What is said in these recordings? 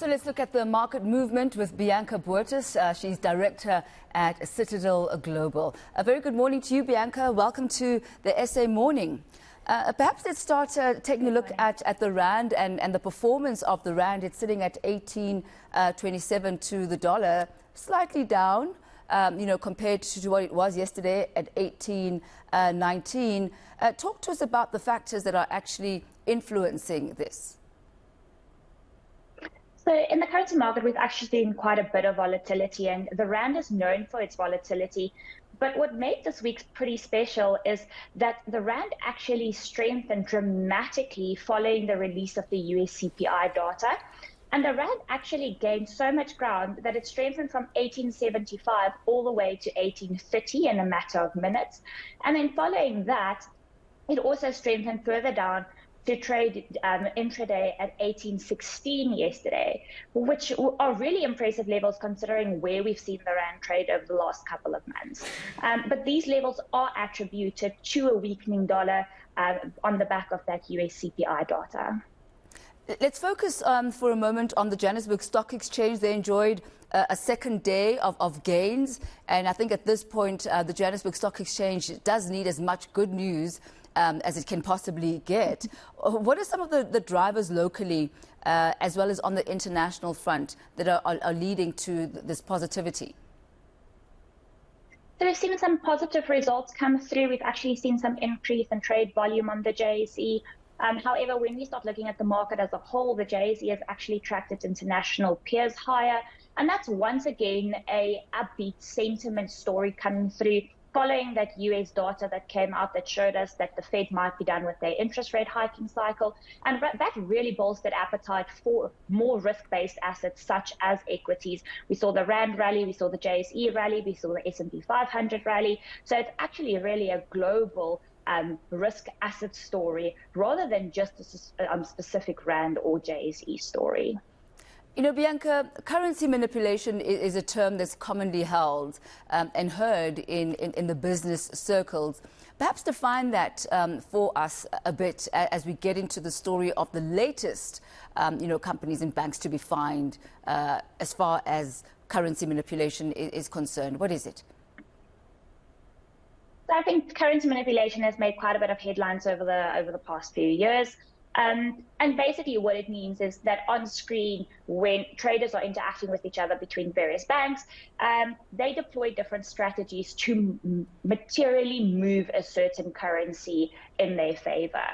So let's look at the market movement with Bianca Botes. She's director at Citadel Global. A very good morning to you, Bianca. Welcome to the SA Morning. Perhaps let's start taking a look at the rand and the performance of the rand. It's sitting at 18.27 to the dollar, slightly down, compared to what it was yesterday at 18.19. Talk to us about the factors that are actually influencing this. So in the currency market, we've actually seen quite a bit of volatility, and the rand is known for its volatility. But what made this week pretty special is that the rand actually strengthened dramatically following the release of the US CPI data. And the rand actually gained so much ground that it strengthened from 1875 all the way to 1830 in a matter of minutes. And then following that, it also strengthened further down to trade intraday at 1816 yesterday, which are really impressive levels considering where we've seen the rand trade over the last couple of months. But these levels are attributed to a weakening dollar on the back of that US CPI data. Let's focus for a moment on the Johannesburg Stock Exchange. They enjoyed a second day of gains, and I think at this point the Johannesburg Stock Exchange does need as much good news as it can possibly get. What are some of the drivers locally as well as on the international front that are leading to this positivity? So we've seen some positive results come through. We've actually seen some increase in trade volume on the JSE. However, when we start looking at the market as a whole, the JSE has actually tracked its international peers higher. And that's once again a upbeat sentiment story coming through following that US data that came out that showed us that the Fed might be done with their interest rate hiking cycle. And that really bolstered appetite for more risk-based assets such as equities. We saw the Rand rally, we saw the JSE rally, we saw the S&P 500 rally. So it's actually really a global risk asset story rather than just a specific Rand or JSE story. You know, Bianca, currency manipulation is a term that's commonly held and heard in the business circles. Perhaps define that for us a bit as we get into the story of the latest, companies and banks to be fined as far as currency manipulation is concerned. What is it? I think currency manipulation has made quite a bit of headlines over the past few years. And basically what it means is that on screen, when traders are interacting with each other between various banks, they deploy different strategies to materially move a certain currency in their favor.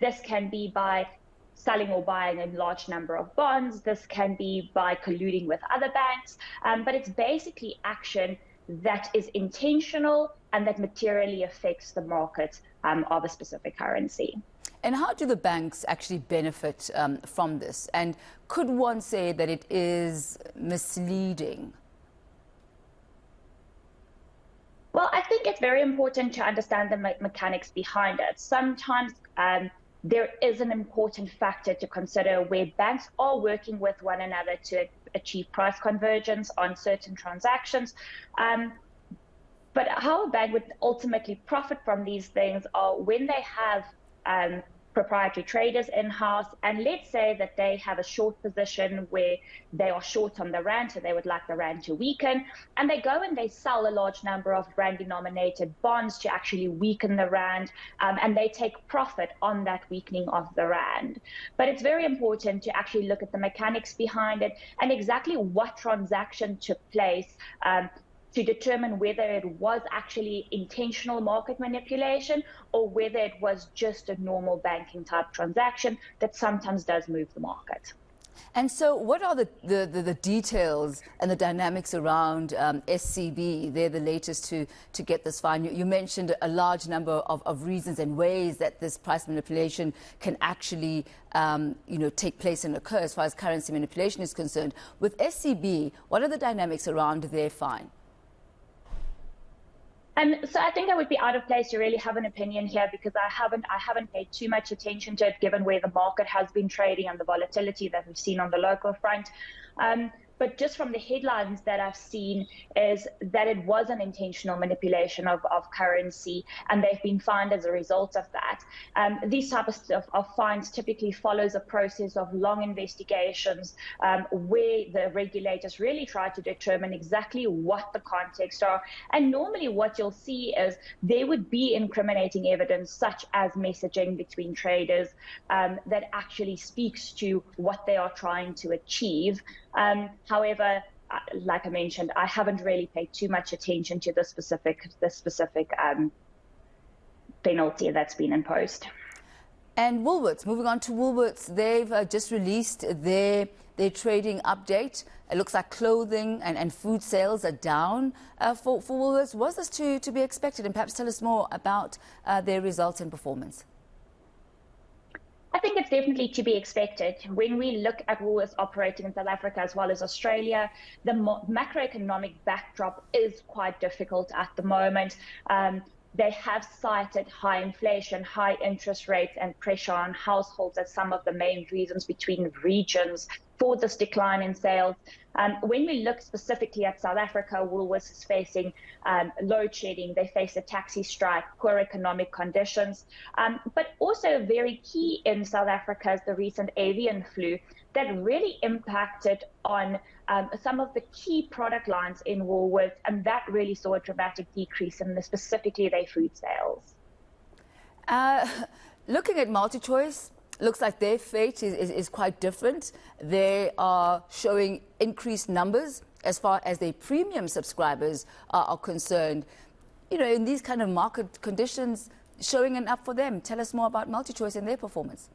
This can be by selling or buying a large number of bonds. This can be by colluding with other banks. But it's basically action that is intentional and that materially affects the market of a specific currency. And how do the banks actually benefit from this? And could one say that it is misleading? Well, I think it's very important to understand the mechanics behind it. Sometimes there is an important factor to consider where banks are working with one another to achieve price convergence on certain transactions. But how a bank would ultimately profit from these things are when they have proprietary traders in-house, and let's say that they have a short position where they are short on the rand, so they would like the rand to weaken, and they go and they sell a large number of rand-denominated bonds to actually weaken the rand, and they take profit on that weakening of the rand. But it's very important to actually look at the mechanics behind it and exactly what transaction took place to determine whether it was actually intentional market manipulation or whether it was just a normal banking type transaction that sometimes does move the market. And so what are the details and the dynamics around SCB? They're the latest to get this fine. You mentioned a large number of reasons and ways that this price manipulation can actually take place and occur as far as currency manipulation is concerned. With SCB, what are the dynamics around their fine? So I think I would be out of place to really have an opinion here because I haven't paid too much attention to it given where the market has been trading and the volatility that we've seen on the local front. But just from the headlines that I've seen is that it was an intentional manipulation of currency, and they've been fined as a result of that. These types of fines typically follows a process of long investigations where the regulators really try to determine exactly what the context are. And normally what you'll see is there would be incriminating evidence such as messaging between traders that actually speaks to what they are trying to achieve. However, like I mentioned, I haven't really paid too much attention to the specific penalty that's been imposed. And Woolworths, moving on to Woolworths, they've just released their trading update. It looks like clothing and food sales are down for Woolworths. Was this to be expected? And perhaps tell us more about their results and performance. I think it's definitely to be expected. When we look at Woolworths operating in South Africa as well as Australia, the macroeconomic backdrop is quite difficult at the moment. They have cited high inflation, high interest rates, and pressure on households as some of the main reasons between regions for this decline in sales. When we look specifically at South Africa, Woolworths is facing load shedding. They face a taxi strike, poor economic conditions, but also very key in South Africa is the recent avian flu that really impacted on some of the key product lines in Woolworths, and that really saw a dramatic decrease in specifically their food sales. Looking at Multichoice, looks like their fate is quite different. They are showing increased numbers as far as their premium subscribers are concerned. You know, in these kind of market conditions, showing an up for them. Tell us more about Multichoice and their performance.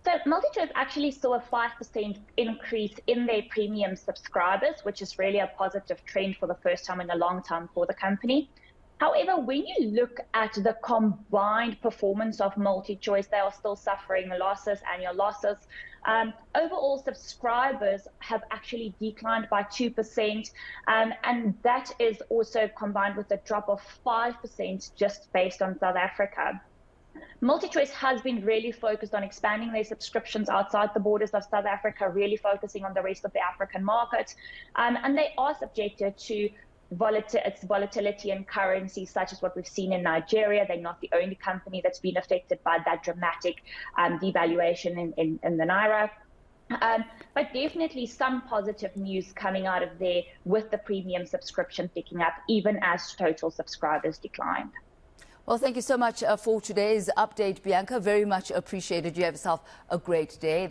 So Multichoice actually saw a 5% increase in their premium subscribers, which is really a positive trend for the first time in a long time for the company. However, when you look at the combined performance of Multichoice, they are still suffering losses, annual losses. Overall, subscribers have actually declined by 2%, and that is also combined with a drop of 5% just based on South Africa. Multichoice has been really focused on expanding their subscriptions outside the borders of South Africa, really focusing on the rest of the African market, and they are subjected to volatility in currency, such as what we've seen in Nigeria. They're not the only company that's been affected by that dramatic devaluation in the Naira. But definitely some positive news coming out of there with the premium subscription picking up, even as total subscribers declined. Well, thank you so much for today's update, Bianca. Very much appreciated. You have yourself a great day.